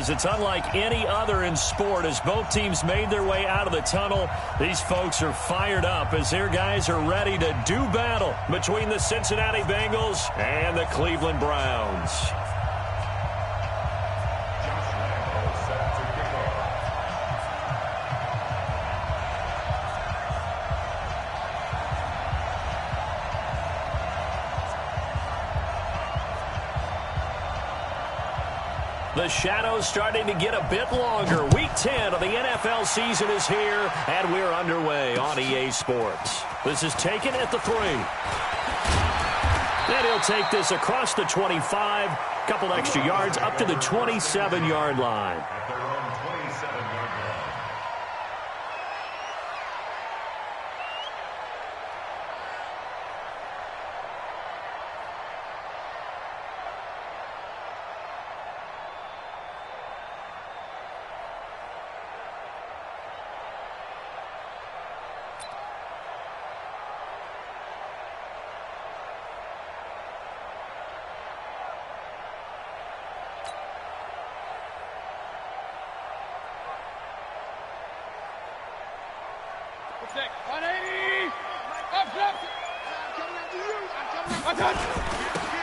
because it's unlike any other in sport. As both teams made their way out of the tunnel, these folks are fired up as their guys are ready to do battle between the Cincinnati Bengals and the Cleveland Browns. The shadow's starting to get a bit longer. Week 10 of the NFL season is here, and we're underway on EA Sports. This is taken at the 3. And he'll take this across the 25, couple extra yards up to the 27-yard line.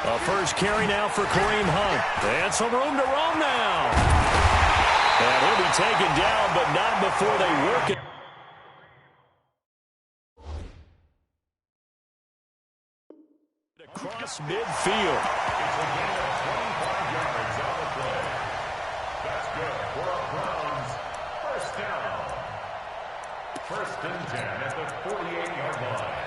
A first carry now for Kareem Hunt. And some room to roam now. And he'll be taken down, but not before they work it. Across midfield. It's a gain of 25 yards on the play. That's good for a Browns first down. First and 10 at the 48-yard line.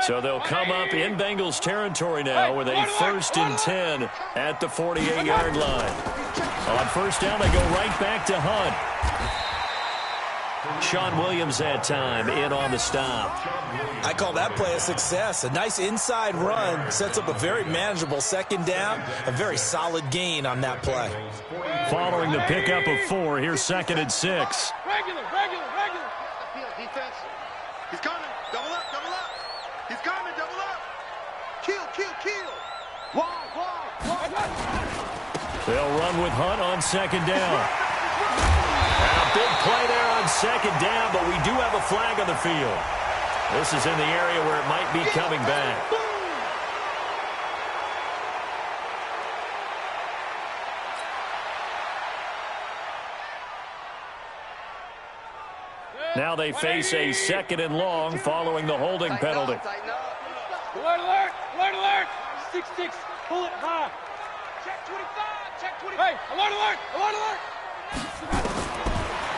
So they'll come up in Bengals territory now with a first and 10 at the 48-yard line. On first down, they go right back to Hunt. Sean Williams had time in on the stop. I call that play a success. A nice inside run sets up a very manageable second down. A very solid gain on that play. Following the pickup of 4, here's second and 6. Regular. Defense. He's coming. Double up. He's coming. Double up. Kill. Wide. They'll run with Hunt on second down. And a big play there on second down, but we do have a flag on the field. This is in the area where it might be coming back. Now they face a second and long following the holding penalty. Alert. 6-6. Pull it high. Check 25. Hey, alert.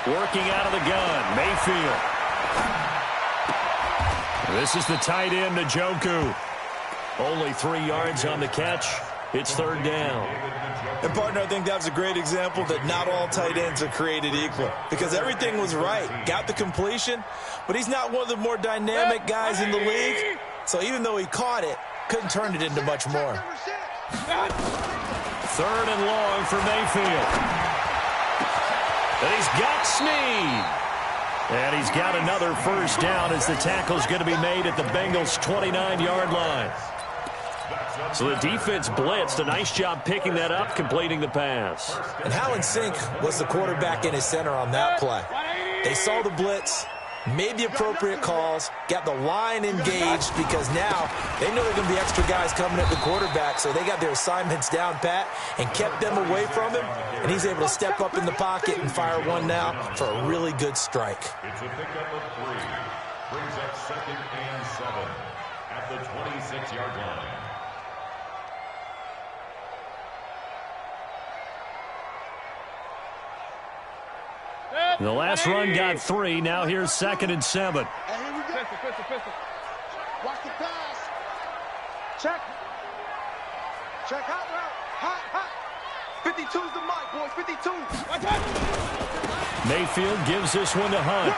Working out of the gun, Mayfield. This is the tight end, Njoku. Only 3 yards on the catch. It's third down. And, partner, I think that was a great example that not all tight ends are created equal. Because everything was right. Got the completion, but he's not one of the more dynamic guys in the league. So even though he caught it, couldn't turn it into much more. Third and long for Mayfield. And he's got Snead. And he's got another first down as the tackle's going to be made at the Bengals' 29-yard line. So the defense blitzed. A nice job picking that up, completing the pass. And how in sync was the quarterback and his center on that play? They saw the blitz, made the appropriate calls, got the line engaged because now they know there are going to be extra guys coming at the quarterback, so they got their assignments down pat and kept them away from him, and he's able to step up in the pocket and fire one now for a really good strike. It's a pickup of 3. Brings up second and 7 at the 26-yard line. The last run got 3. Now here's second and 7. And here we go. Pistol. Watch the pass. Check hot route. Hot. 52's the mic, boys. 52. Mayfield gives this one to Hunt.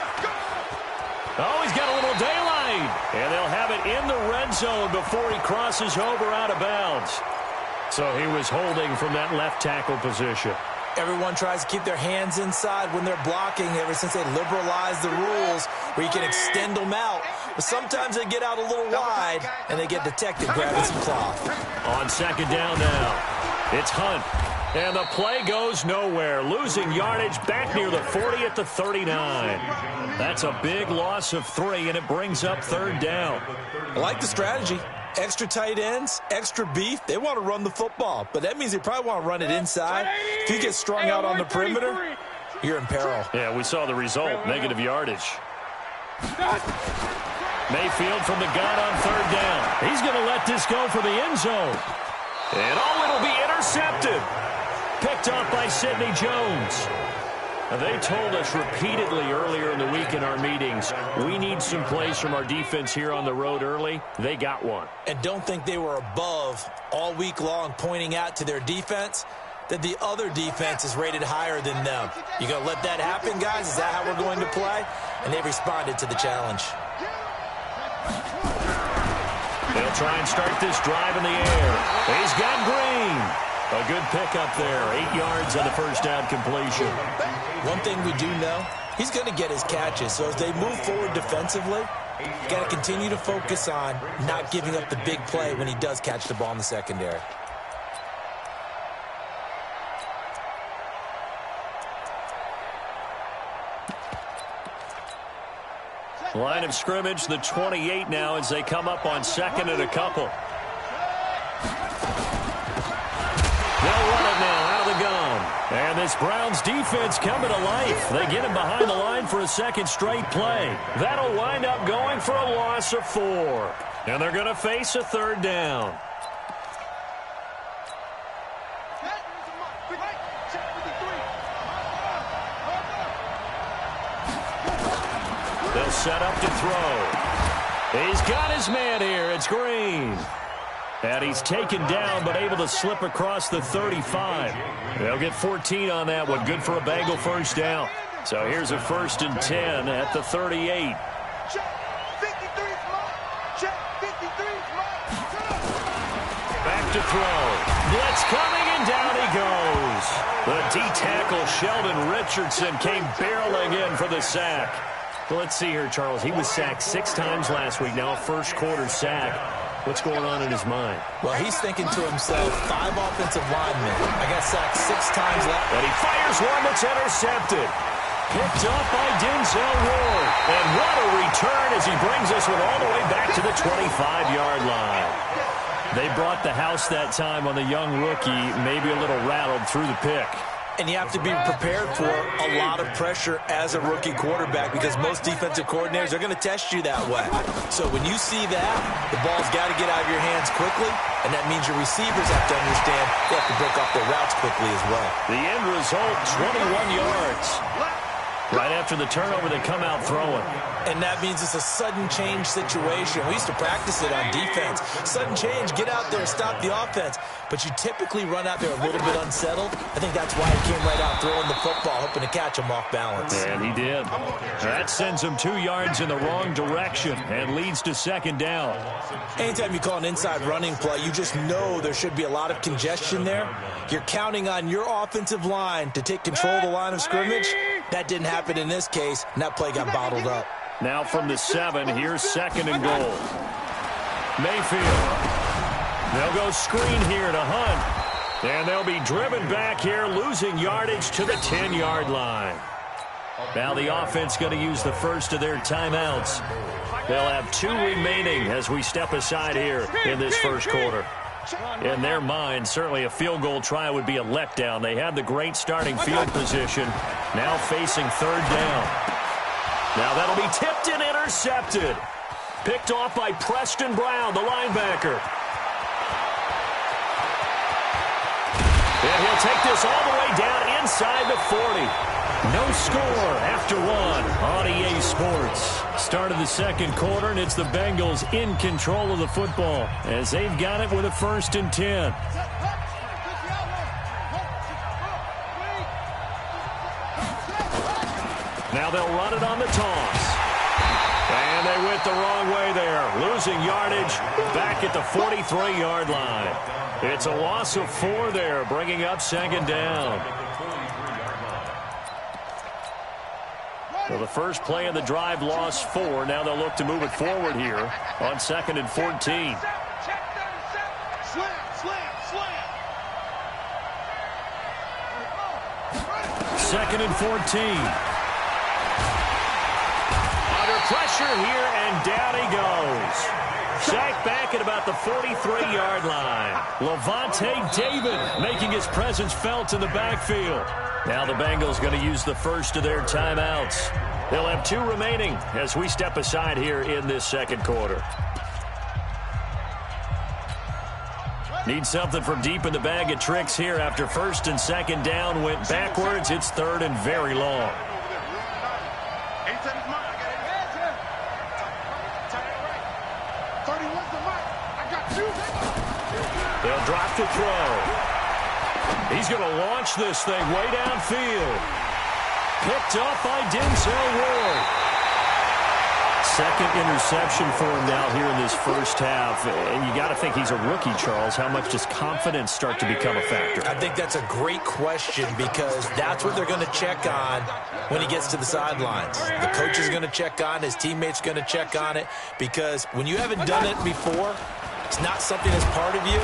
Oh, he's got a little daylight. And they'll have it in the red zone before he crosses over out of bounds. So he was holding from that left tackle position. Everyone tries to keep their hands inside when they're blocking ever since they liberalized the rules where you can extend them out. But sometimes they get out a little wide, and they get detected grabbing some cloth. On second down now, it's Hunt. And the play goes nowhere, losing yardage back near the 40 at the 39. That's a big loss of 3, and it brings up third down. I like the strategy. Extra tight ends, extra beef. They want to run the football, but that means they probably want to run it inside. If you get strung out on the perimeter, you're in peril. Yeah, we saw the result, negative yardage. Mayfield from the gun on third down. He's going to let this go for the end zone. And it'll be intercepted. Picked off by Sidney Jones. Now, they told us repeatedly earlier in the week in our meetings, we need some plays from our defense here on the road early. They got one. And don't think they were above all week long pointing out to their defense that the other defense is rated higher than them. You going to let that happen, guys? Is that how we're going to play? And they responded to the challenge. They'll try and start this drive in the air. He's got Green. A good pickup there. 8 yards on the first down completion. One thing we do know, he's going to get his catches. So as they move forward defensively, got to continue to focus on not giving up the big play when he does catch the ball in the secondary. Line of scrimmage, the 28 now as they come up on second and a couple. They'll run it now out of the gun. And this Browns defense coming to life. They get him behind the line for a second straight play. That'll wind up going for a loss of 4. And they're going to face a third down. They'll set up to throw. He's got his man here. It's Green. And he's taken down but able to slip across the 35. They'll get 14 on that one. Good for a Bengal first down. So here's a 1st and 10 at the 38. Back to throw. Blitz coming and down he goes. The D-tackle Sheldon Richardson came barreling in for the sack. Well, let's see here, Charles. He was sacked 6 times last week. Now a first-quarter sack. What's going on in his mind? Well, he's thinking to himself, 5 offensive linemen. I got sacked 6 times last. And he fires one that's intercepted. Picked off by Denzel Ward. And what a return as he brings this one all the way back to the 25-yard line. They brought the house that time on the young rookie, maybe a little rattled through the pick. And you have to be prepared for a lot of pressure as a rookie quarterback because most defensive coordinators are going to test you that way. So when you see that, the ball's got to get out of your hands quickly, and that means your receivers have to understand they have to break off their routes quickly as well. The end result, 21 yards. Right after the turnover, they come out throwing. And that means it's a sudden change situation. We used to practice it on defense. Sudden change, get out there, stop the offense. But you typically run out there a little bit unsettled. I think that's why he came right out throwing the football, hoping to catch him off balance. And he did. That sends him 2 yards in the wrong direction and leads to second down. Anytime you call an inside running play, you just know there should be a lot of congestion there. You're counting on your offensive line to take control of the line of scrimmage. That didn't happen in this case, and that play got bottled up. Now from the 7, here's second and goal. Mayfield. They'll go screen here to Hunt. And they'll be driven back here, losing yardage to the 10-yard line. Now the offense going to use the first of their timeouts. They'll have 2 remaining as we step aside here in this first quarter. In their mind, certainly a field goal try would be a letdown. They had the great starting field position. Now facing third down. Now that'll be tipped and intercepted. Picked off by Preston Brown, the linebacker. And he'll take this all the way down inside the 40. No score after 1 on EA Sports. Start of the second quarter, and it's the Bengals in control of the football as they've got it with a 1st and 10. Now they'll run it on the toss. And they went the wrong way there. losing yardage back at the 43-yard line. It's a loss of 4 there, bringing up second down. Well, the first play of the drive lost 4. Now they'll look to move it forward here on 2nd and 14. Second and 14. Under pressure here, and down he goes. Sacked back at about the 43-yard line. Levante David making his presence felt in the backfield. Now the Bengals going to use the first of their timeouts. They'll have 2 remaining as we step aside here in this second quarter. Need something from deep in the bag of tricks here after 1st and 2nd down went backwards. It's 3rd and very long. They'll drop the throw. He's going to launch this thing way downfield. Picked up by Denzel Ward. 2nd interception for him now here in this first half. And you got to think he's a rookie, Charles. How much does confidence start to become a factor? I think that's a great question because that's what they're going to check on when he gets to the sidelines. The coach is going to check on, his teammates going to check on it, because when you haven't done it before, it's not something that's part of you.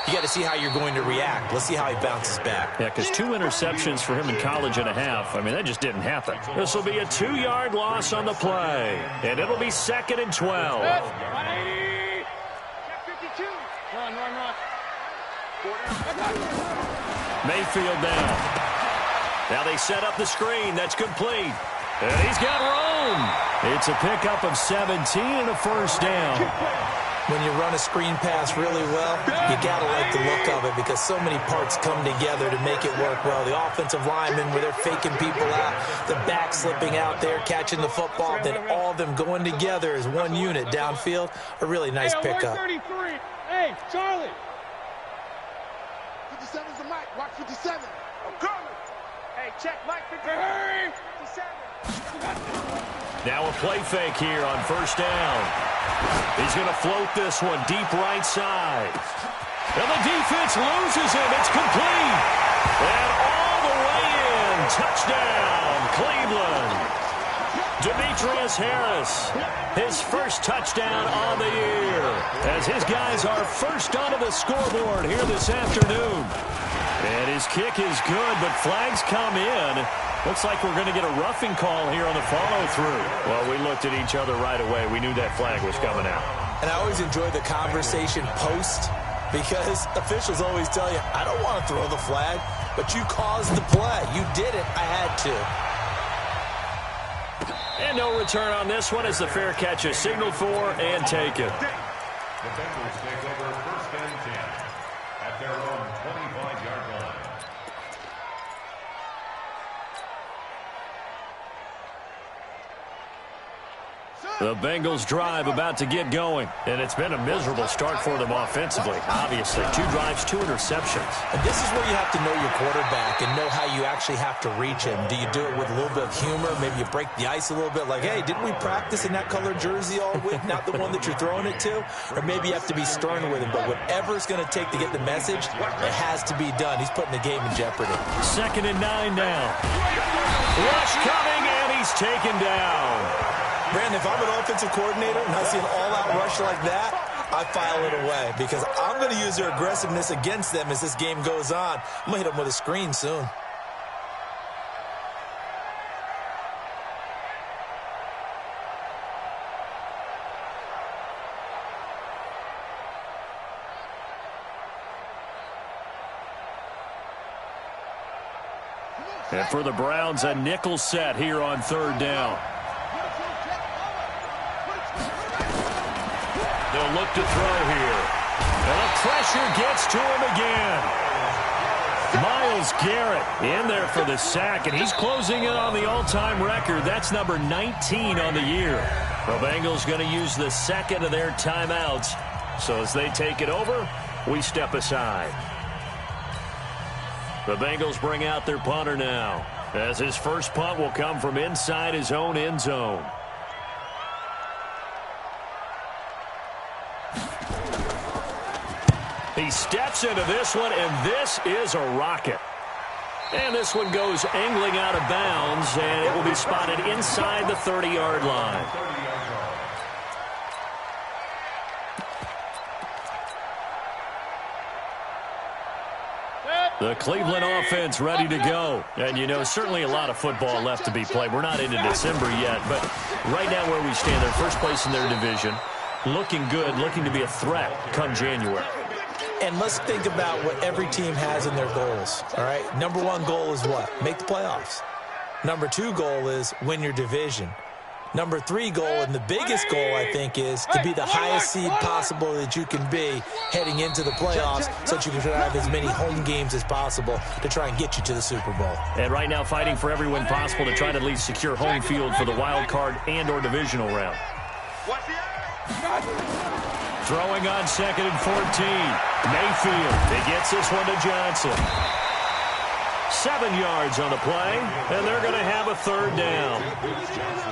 You got to see how you're going to react. Let's see how he bounces back. Yeah, because 2 interceptions for him in college and a half. I mean, that just didn't happen. This will be a 2-yard loss on the play. And it'll be 2nd and 12. Mayfield down. Now they set up the screen. That's complete. And he's got room. It's a pickup of 17 and a first down. When you run a screen pass really well, you got to like the look of it because so many parts come together to make it work well. The offensive linemen where they're faking people out, the back slipping out there, catching the football, then all of them going together as one unit downfield. A really nice pickup. Hey, Charlie. 57's the mic. Watch 57. I'm coming. Hey, check Mike 57. 57. Now a play fake here on 1st down. He's going to float this one deep right side. And the defense loses him. It's complete. And all the way in. Touchdown, Cleveland. Demetrius Harris, his first touchdown on the year, as his guys are first onto the scoreboard here this afternoon. And his kick is good, but flags come in. Looks like we're going to get a roughing call here on the follow-through. Well, we looked at each other right away. We knew that flag was coming out. And I always enjoy the conversation post because officials always tell you, I don't want to throw the flag, but you caused the play. You did it. I had to. And no return on this one as the fair catch is signaled for and taken. The Bengals take over 1st and 10 at their own 25-yard line. The Bengals drive about to get going, and it's been a miserable start for them offensively. Obviously, 2 drives, 2 interceptions. And this is where you have to know your quarterback and know how you actually have to reach him. Do you do it with a little bit of humor? Maybe you break the ice a little bit like, hey, didn't we practice in that colored jersey all week? Not the one that you're throwing it to? Or maybe you have to be stern with him. But whatever it's going to take to get the message, it has to be done. He's putting the game in jeopardy. 2nd and 9 now. Rush coming, and he's taken down. Brandon, if I'm an offensive coordinator and I see an all-out rush like that, I file it away because I'm going to use their aggressiveness against them as this game goes on. I'm going to hit them with a screen soon. And for the Browns, a nickel set here on 3rd down. They'll look to throw here. And the pressure gets to him again. Myles Garrett in there for the sack, and he's closing in on the all-time record. That's number 19 on the year. The Bengals going to use the 2nd of their timeouts. So as they take it over, we step aside. The Bengals bring out their punter now, as his first punt will come from inside his own end zone. He steps into this one, and this is a rocket. And this one goes angling out of bounds, and it will be spotted inside the 30-yard line. The Cleveland offense ready to go. And, you know, certainly a lot of football left to be played. We're not into December yet, but right now where we stand, they're first place in their division. Looking good, looking to be a threat come January. And let's think about what every team has in their goals, all right? Number one goal is what? Make the playoffs. Number two goal is win your division. Number three goal, and the biggest goal, I think, is to be the highest seed possible that you can be heading into the playoffs so that you can have as many home games as possible to try and get you to the Super Bowl. And right now fighting for every win possible to try to at least secure home field for the wild card and or divisional round. Throwing on 2nd and 14. Mayfield. He gets this one to Johnson. 7 yards on the play, and they're going to have a 3rd down.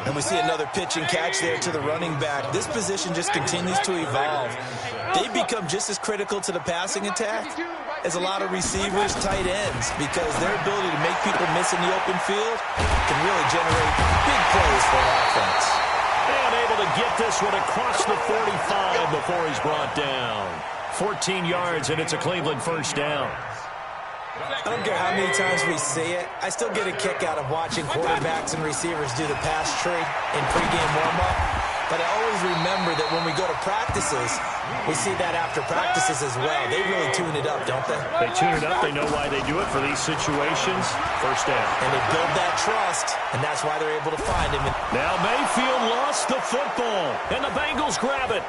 And we see another pitch and catch there to the running back. This position just continues to evolve. They become just as critical to the passing attack as a lot of receivers, tight ends, because their ability to make people miss in the open field can really generate big plays for an offense. And able to get this one across the 45 before he's brought down. 14 yards, and it's a Cleveland 1st down. I don't care how many times we see it. I still get a kick out of watching quarterbacks and receivers do the pass tree in pregame warm-up. But I always remember that when we go to practices, we see that after practices as well. They really tune it up, don't they? They tune it up. They know why they do it for these situations. 1st down. And they build that trust, and that's why they're able to find him. Now Mayfield lost the football, and the Bengals grab it.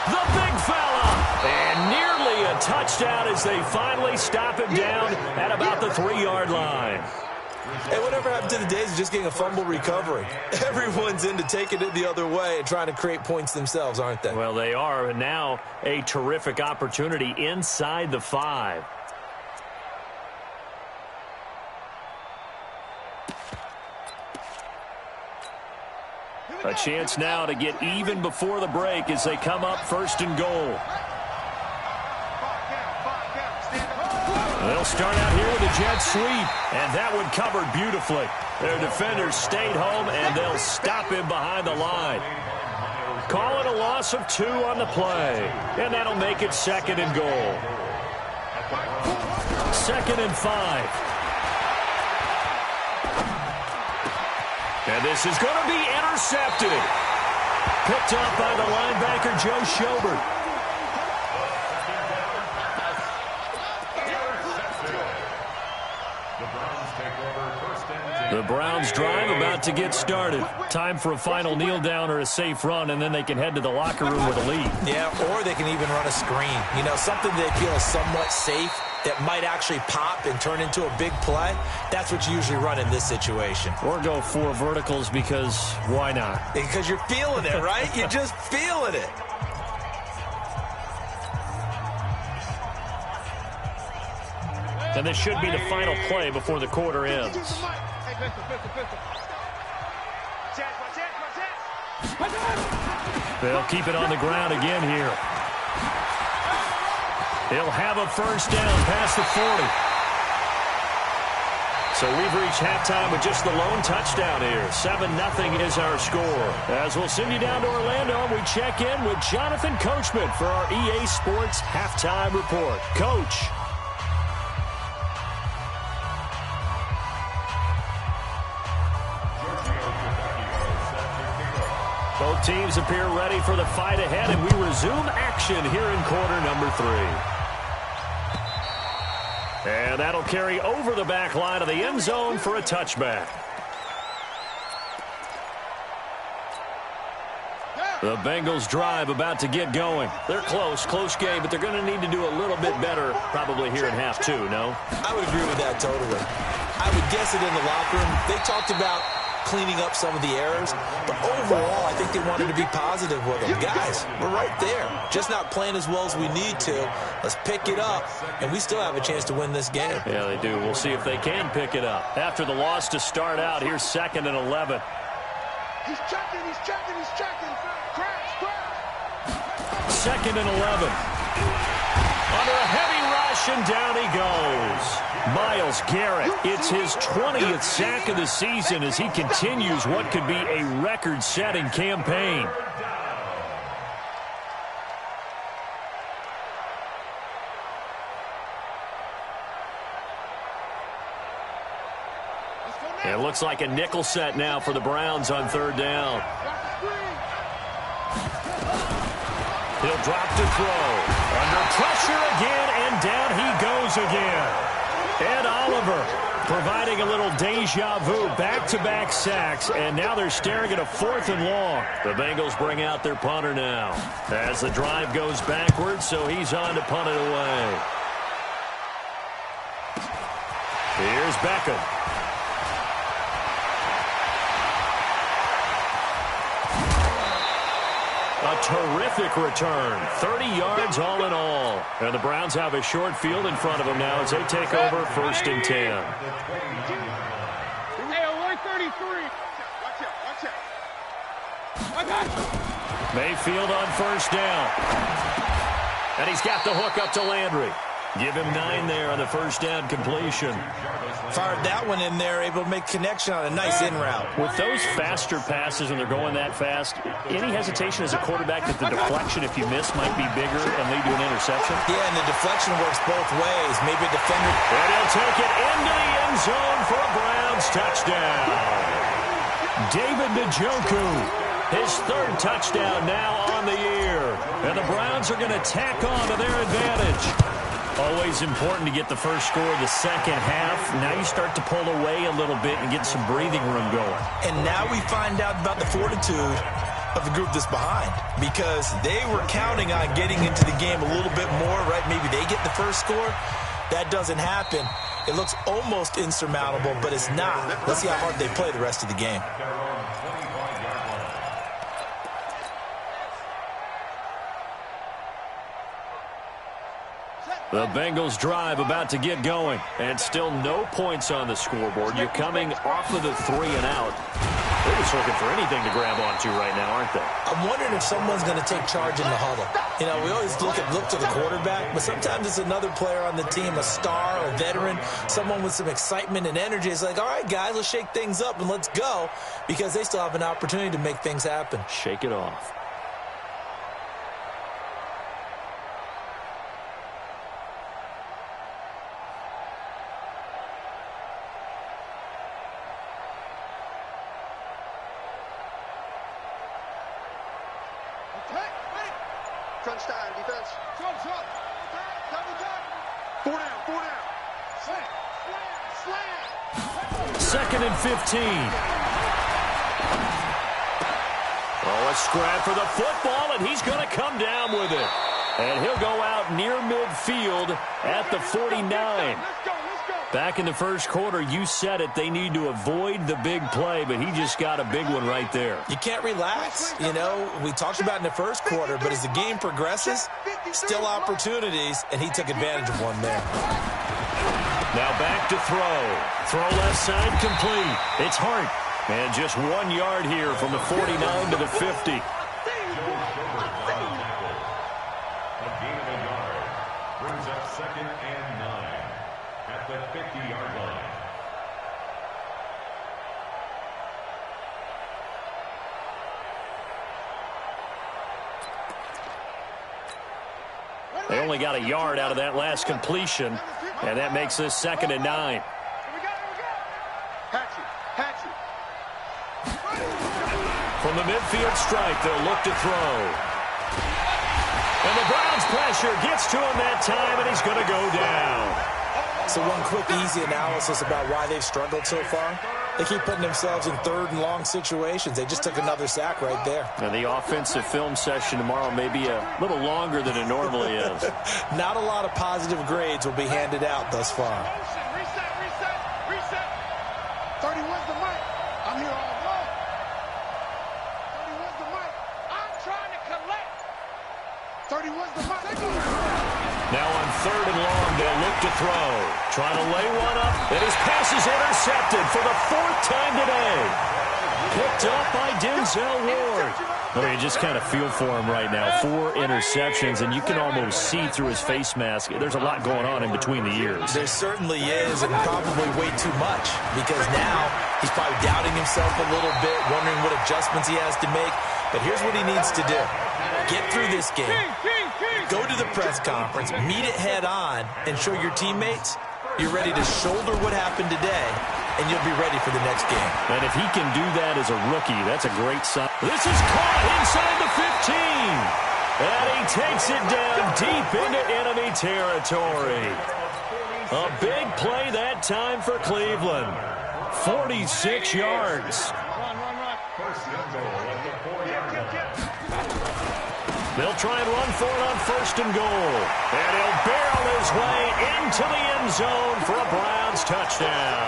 The big fella, and nearly a touchdown as they finally stop him down at about the 3-yard line. Hey, whatever happened to the days of just getting a fumble recovery? Everyone's into taking it the other way and trying to create points themselves, aren't they? Well, they are, and now a terrific opportunity inside the 5. A chance now to get even before the break as they come up 1st and goal. They'll start out here with a jet sweep, and that one covered beautifully. Their defenders stayed home, and they'll him behind the line. Call it a loss of 2 on the play, and that'll make it 2nd and goal. 2nd and 5. And this is going to be intercepted. Picked up by the linebacker, Joe Schobert. The Browns drive about to get started. Time for a final kneel down or a safe run, and then they can head to the locker room with a lead. Yeah, or they can even run a screen. You know, something they feel is somewhat safe that might actually pop and turn into a big play. That's what you usually run in this situation. Or go 4 verticals because why not? Because you're feeling it, right? You're just feeling it. And this should be the final play before the quarter ends. They'll keep it on the ground again here. He'll have a 1st down past the 40. So we've reached halftime with just the lone touchdown here. 7-0 is our score. As we'll send you down to Orlando, we check in with Jonathan Coachman for our EA Sports Halftime Report. Coach. Both teams appear ready for the fight ahead, and we resume action here in quarter number 3. And that'll carry over the back line of the end zone for a touchback. The Bengals drive about to get going. They're close game, but they're going to need to do a little bit better probably here in half 2, no? I would agree with that totally. I would guess it in the locker room. They talked about cleaning up some of the errors, but overall, I think they wanted to be positive with them. Guys, we're right there. Just not playing as well as we need to. Let's pick it up, and we still have a chance to win this game. Yeah, they do. We'll see if they can pick it up. After the loss to start out, here's 2nd and 11. He's checking, he's checking, he's checking. Crash, crash. 2nd and 11. Under a heavy rush, and down he goes. Myles Garrett, it's his 20th sack of the season as he continues what could be a record-setting campaign. It looks like a nickel set now for the Browns on 3rd down. He'll drop to throw. Under pressure again, and down he goes again. Ed Oliver providing a little deja vu, back-to-back sacks, and now they're staring at a 4th and long. The Bengals bring out their punter now as the drive goes backwards, so he's on to punt it away. Here's Beckham. A terrific return. 30 yards all in all. And the Browns have a short field in front of them now as they take over 1st and 10. Hey, 133. Watch out. Mayfield on 1st down. And he's got the hook up to Landry. Give him 9 there on the 1st down completion. Fired that one in there, able to make connection on a nice in route. With those faster passes when they're going that fast, any hesitation as a quarterback that the deflection, if you miss, might be bigger and lead to an interception? Yeah, and the deflection works both ways. Maybe a defender. And he'll take it into the end zone for a Browns touchdown. David Njoku, his 3rd touchdown now on the year. And the Browns are going to tack on to their advantage. Always important to get the first score of the second half. Now you start to pull away a little bit and get some breathing room going. And now we find out about the fortitude of the group that's behind, because they were counting on getting into the game a little bit more, right? Maybe they get the first score. That doesn't happen. It looks almost insurmountable, but it's not. Let's see how hard they play the rest of the game. The Bengals drive about to get going, and still no points on the scoreboard. You're coming off of the 3 and out. They're just looking for anything to grab onto right now, aren't they? I'm wondering if someone's going to take charge in the huddle. You know, we always look to the quarterback, but sometimes it's another player on the team, a star, a veteran, someone with some excitement and energy. It's like, all right, guys, let's shake things up and let's go, because they still have an opportunity to make things happen. Shake it off. Crunch time, defense. Crunch up. Double down. 4 down, 4 down. Slam, slam, slam. 2nd and 15. Oh, a scrap for the football, and he's going to come down with it. And he'll go out near midfield at the 49. Let's go. Back in the first quarter, you said it, they need to avoid the big play, but he just got a big one right there. You can't relax. You know, we talked about in the first quarter, but as the game progresses, still opportunities, and he took advantage of one there. Now back to throw. Throw left side complete. It's Hart. And just 1 yard here from the 49 to the 50. Brings up 2nd and 9 at the 50-yard line. They only got a yard out of that last completion, and that makes this 2nd and 9. From the midfield stripe, they'll look to throw. And the Browns pressure gets to him that time, and he's going to go down. So one quick, easy analysis about why they've struggled so far. They keep putting themselves in 3rd and long situations. They just took another sack right there. And the offensive film session tomorrow may be a little longer than it normally is. Not a lot of positive grades will be handed out thus far. Reset. 31's the mic. I'm here all alone. 31's the mic. I'm trying to collect. 31's the mic. Now on 3rd and long, they'll look to throw. Trying to lay one up, and his pass is intercepted for the 4th time today. Picked up by Denzel Ward. I mean, you just kind of feel for him right now. 4 interceptions, and you can almost see through his face mask. There's a lot going on in between the ears. There certainly is, and probably way too much, because now he's probably doubting himself a little bit, wondering what adjustments he has to make. But here's what he needs to do. Get through this game, go to the press conference, meet it head on, and show your teammates you're ready to shoulder what happened today, and you'll be ready for the next game. And if he can do that as a rookie, that's a great sign. This is caught inside the 15. And he takes it down deep into enemy territory. A big play that time for Cleveland. 46 yards. They'll try and run for it on 1st and goal. And he'll barrel his way into the end zone for a Browns touchdown.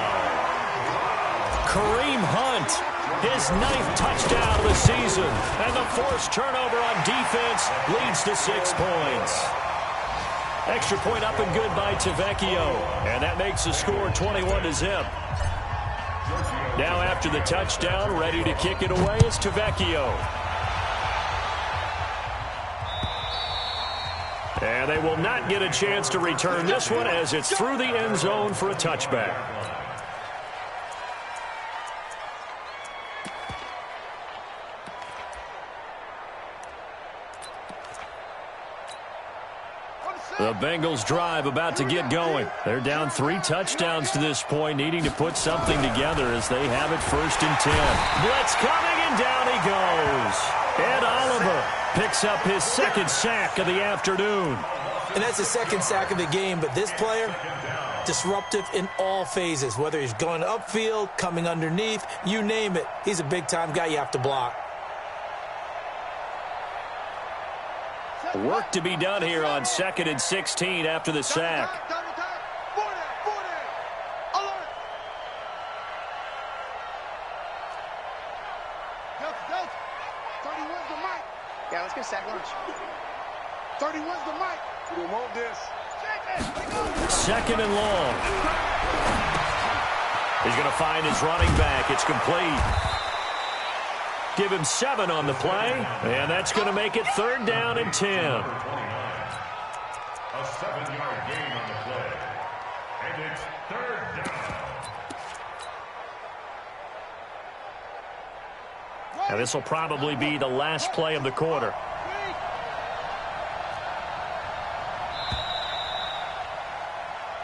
Kareem Hunt, his 9th touchdown of the season. And the forced turnover on defense leads to 6 points. Extra point up and good by Tavecchio. And that makes the score 21-0. Now after the touchdown, ready to kick it away is Tavecchio. And they will not get a chance to return this one as it's through the end zone for a touchback. The Bengals drive about to get going. They're down 3 touchdowns to this point, needing to put something together as they have it 1st and 10. Blitz coming, and down he goes. Ed Oliver picks up his 2nd sack of the afternoon. And that's the 2nd sack of the game, but this player, disruptive in all phases, whether he's going upfield, coming underneath, you name it. He's a big-time guy you have to block. Work to be done here on 2nd and 16 after the sack. Yeah, let's get sack lunch. 31's the mic. We won't this. 2nd and long. He's going to find his running back. It's complete. Give him 7 on the play, and that's going to make it 3rd down and 10. A 7-yard gain on the play. And it's 3rd down. And this will probably be the last play of the quarter.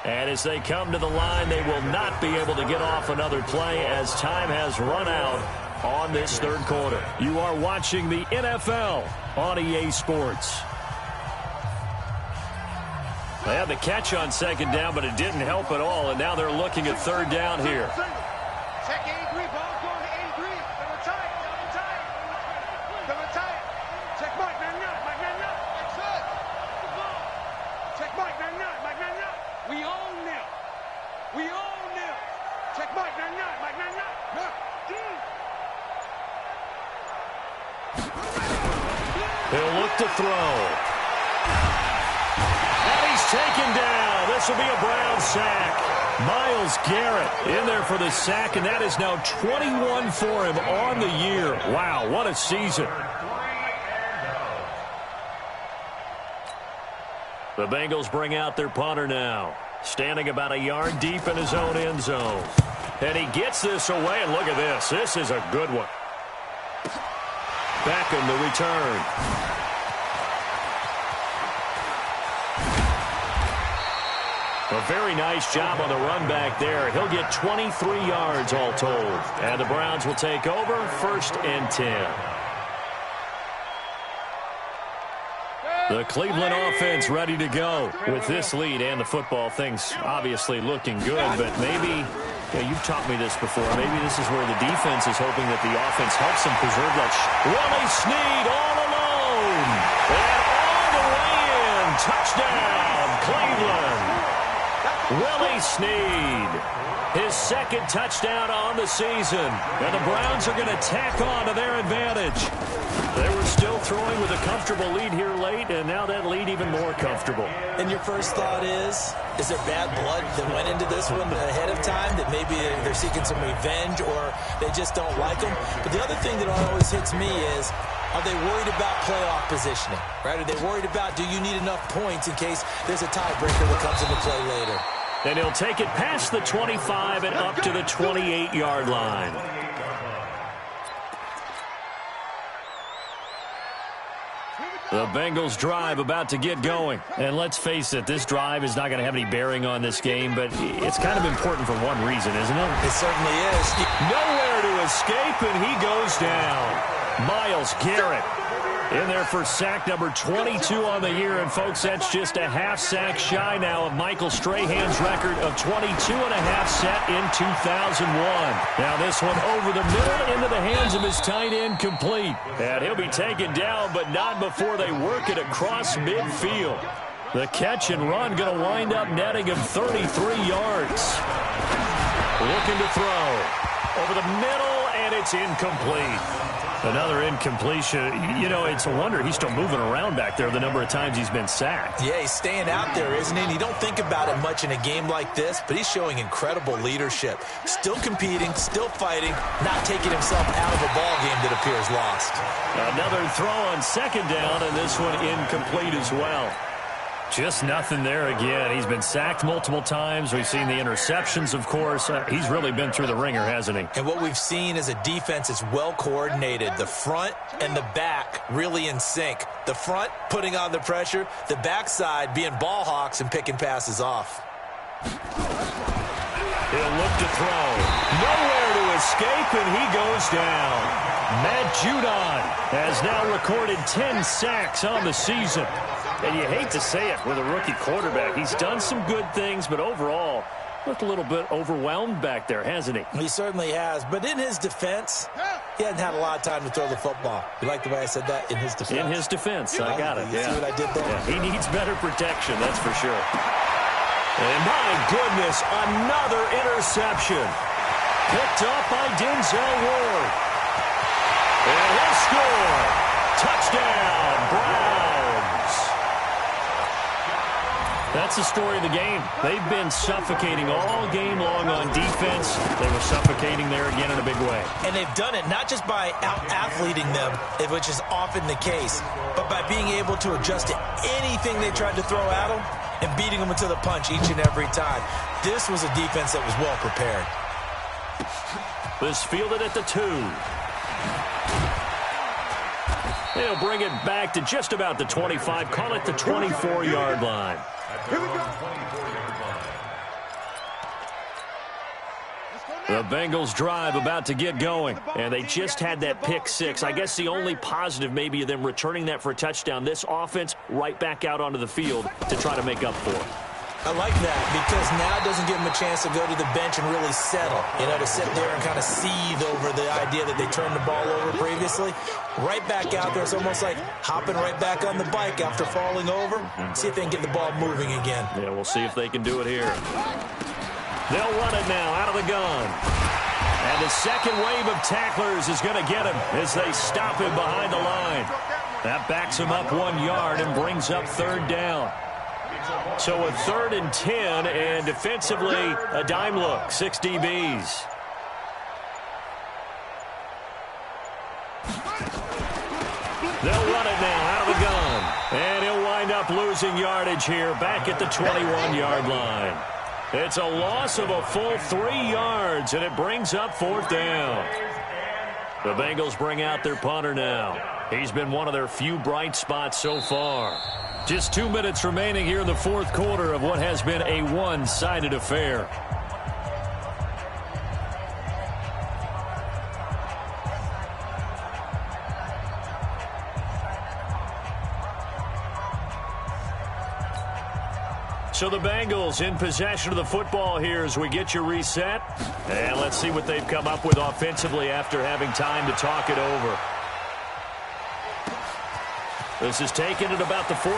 And as they come to the line, they will not be able to get off another play as time has run out on this 3rd quarter. You are watching the NFL on EA Sports. They had the catch on 2nd down, but it didn't help at all, and now they're looking at 3rd down here. Check 83, ball going to 83. Double tight. Check Mike, man, Mike, that's it. Check Mike, man, We own them. Check Mike, man, He'll look to throw. And he's taken down. This will be a Brown sack. Myles Garrett in there for the sack, and that is now 21 for him on the year. Wow, what a season. The Bengals bring out their punter now, standing about a yard deep in his own end zone. And he gets this away, and look at this. This is a good one. Beckham the return. A very nice job on the run back there. He'll get 23 yards all told. And the Browns will take over 1st and 10. The Cleveland offense ready to go. With this lead and the football, things obviously looking good, but maybe, you've taught me this before, maybe this is where the defense is hoping that the offense helps them preserve that. Willie Snead all alone. And all the way in. Touchdown, Cleveland. Willie Snead, his second touchdown on the season. And the Browns are going to tack on to their advantage. They were still throwing with a comfortable lead here late, and now that lead even more comfortable. And your first thought is there bad blood that went into this one ahead of time, that maybe they're seeking some revenge or they just don't like them? But the other thing that always hits me is, are they worried about playoff positioning? Right? Are they worried about, do you need enough points in case there's a tiebreaker that comes into play later? And he'll take it past the 25 and up to the 28-yard line. The Bengals drive about to get going. And let's face it, this drive is not going to have any bearing on this game, but it's kind of important for one reason, isn't it? It certainly is. Nowhere to escape, and he goes down. Myles Garrett in there for sack number 22 on the year. And, folks, that's just a half sack shy now of Michael Strahan's record of 22 and a half set in 2001. Now this one over the middle into the hands of his tight end, complete. And he'll be taken down, but not before they work it across midfield. The catch and run going to wind up netting him 33 yards. Looking to throw over the middle, and it's incomplete. Another incompletion. You know, it's a wonder he's still moving around back there the number of times he's been sacked. Yeah, he's staying out there, isn't he? And you don't think about it much in a game like this, but he's showing incredible leadership. Still competing, still fighting, not taking himself out of a ball game that appears lost. Another throw on second down, and this one incomplete as well. Just nothing there again. He's been sacked multiple times. We've seen the interceptions, of course. He's really been through the ringer, hasn't he? And what we've seen is a defense that's well coordinated. The front and the back really in sync. The front putting on the pressure. The backside being ball hawks and picking passes off. He'll look to throw. Nowhere to escape, and he goes down. Matt Judon has now recorded 10 sacks on the season. And you hate to say it with a rookie quarterback. He's done some good things, but overall, looked a little bit overwhelmed back there, hasn't he? He certainly has. But in his defense, he hasn't had a lot of time to throw the football. You like the way I said that? In his defense. In his defense. I got it. You see what I did there? Yeah, he needs better protection, that's for sure. And my goodness, another interception. Picked up by Denzel Ward. And he'll score. Touchdown, Browns. That's the story of the game. They've been suffocating all game long on defense. They were suffocating there again in a big way. And they've done it not just by out-athleting them, which is often the case, but by being able to adjust to anything they tried to throw at them and beating them into the punch each and every time. This was a defense that was well prepared. This fielded at the 2. They'll bring it back to just about the 25. Call it the 24-yard line. Here we go. The Bengals drive about to get going, and they just had that pick 6. I guess the only positive maybe of them returning that for a touchdown. This offense right back out onto the field to try to make up for it. I like that because now it doesn't give them a chance to go to the bench and really settle, to sit there and kind of seethe over the idea that they turned the ball over previously. Right back out there, it's almost like hopping right back on the bike after falling over. See if they can get the ball moving again. Yeah, we'll see if they can do it here. They'll run it now out of the gun. And the second wave of tacklers is going to get him as they stop him behind the line. That backs him up 1 yard and brings up third down. So a 3rd and 10, and defensively, a dime look, 6 DBs. They'll run it now out of the gun. And he'll wind up losing yardage here back at the 21-yard line. It's a loss of a full 3 yards, and it brings up 4th down. The Bengals bring out their punter now. He's been one of their few bright spots so far. Just 2 minutes remaining here in the 4th quarter of what has been a one-sided affair. So the Bengals in possession of the football here as we get you reset. And let's see what they've come up with offensively after having time to talk it over. This is taken at about the 14.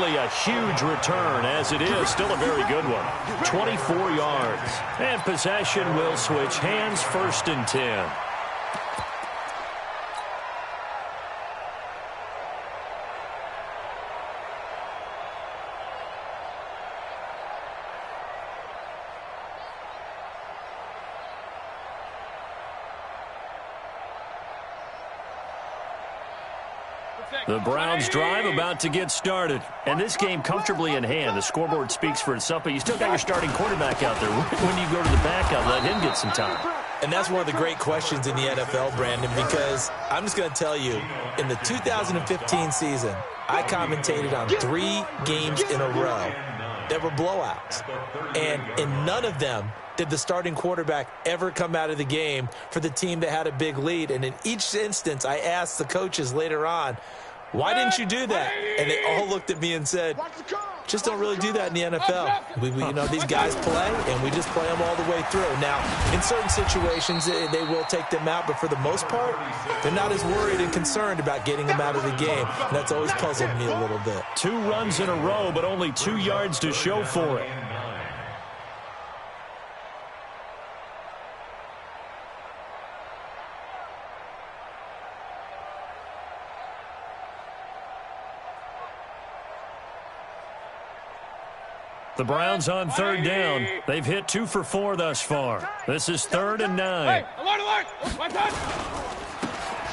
nearly a huge return, as it is still a very good one. 24 yards. And possession will switch hands, 1st and 10. The Browns drive about to get started. And this game comfortably in hand. The scoreboard speaks for itself, but you still got your starting quarterback out there. When you go to the backup, let him get some time. And that's one of the great questions in the NFL, Brandon, because I'm just going to tell you, in the 2015 season, I commentated on 3 games in a row that were blowouts. And in none of them did the starting quarterback ever come out of the game for the team that had a big lead. And in each instance, I asked the coaches later on, why didn't you do that? And they all looked at me and said, just don't really do that in the NFL. You know, these guys play, and we just play them all the way through. Now, in certain situations, they will take them out, but for the most part, they're not as worried and concerned about getting them out of the game. And that's always puzzled me a little bit. 2 runs in a row, but only 2 yards to show for it. The Browns on 3rd down. They've hit 2 for 4 thus far. This is 3rd and 9.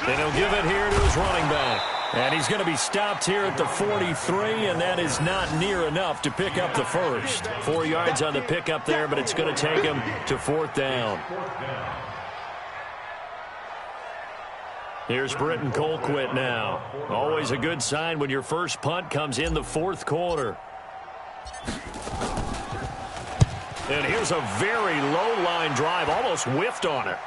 And he'll give it here to his running back. And he's going to be stopped here at the 43, and that is not near enough to pick up the first. 4 yards on the pickup there, but it's going to take him to 4th down. Here's Britton Colquitt now. Always a good sign when your first punt comes in the 4th quarter. And here's a very low line drive, almost whiffed on it.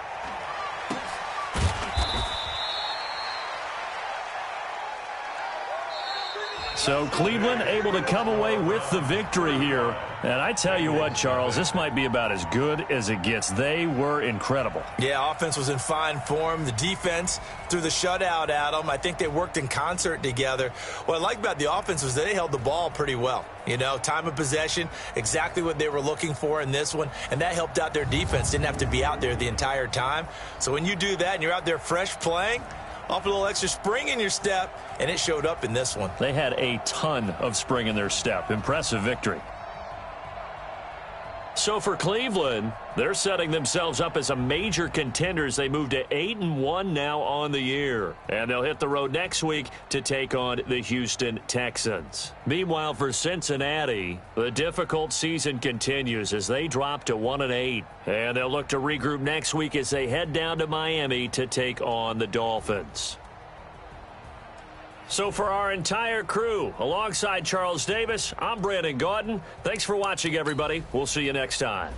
So Cleveland able to come away with the victory here. And I tell you what, Charles, this might be about as good as it gets. They were incredible. Yeah, offense was in fine form. The defense threw the shutout at them. I think they worked in concert together. What I like about the offense was they held the ball pretty well. You know, time of possession, exactly what they were looking for in this one. And that helped out their defense. Didn't have to be out there the entire time. So when you do that and you're out there fresh playing, off a little extra spring in your step, and it showed up in this one. They had a ton of spring in their step. Impressive victory. So for Cleveland, they're setting themselves up as a major contender as they move to 8-1 now on the year. And they'll hit the road next week to take on the Houston Texans. Meanwhile, for Cincinnati, the difficult season continues as they drop to 1-8. And they'll look to regroup next week as they head down to Miami to take on the Dolphins. So for our entire crew, alongside Charles Davis, I'm Brandon Gaudin. Thanks for watching, everybody. We'll see you next time.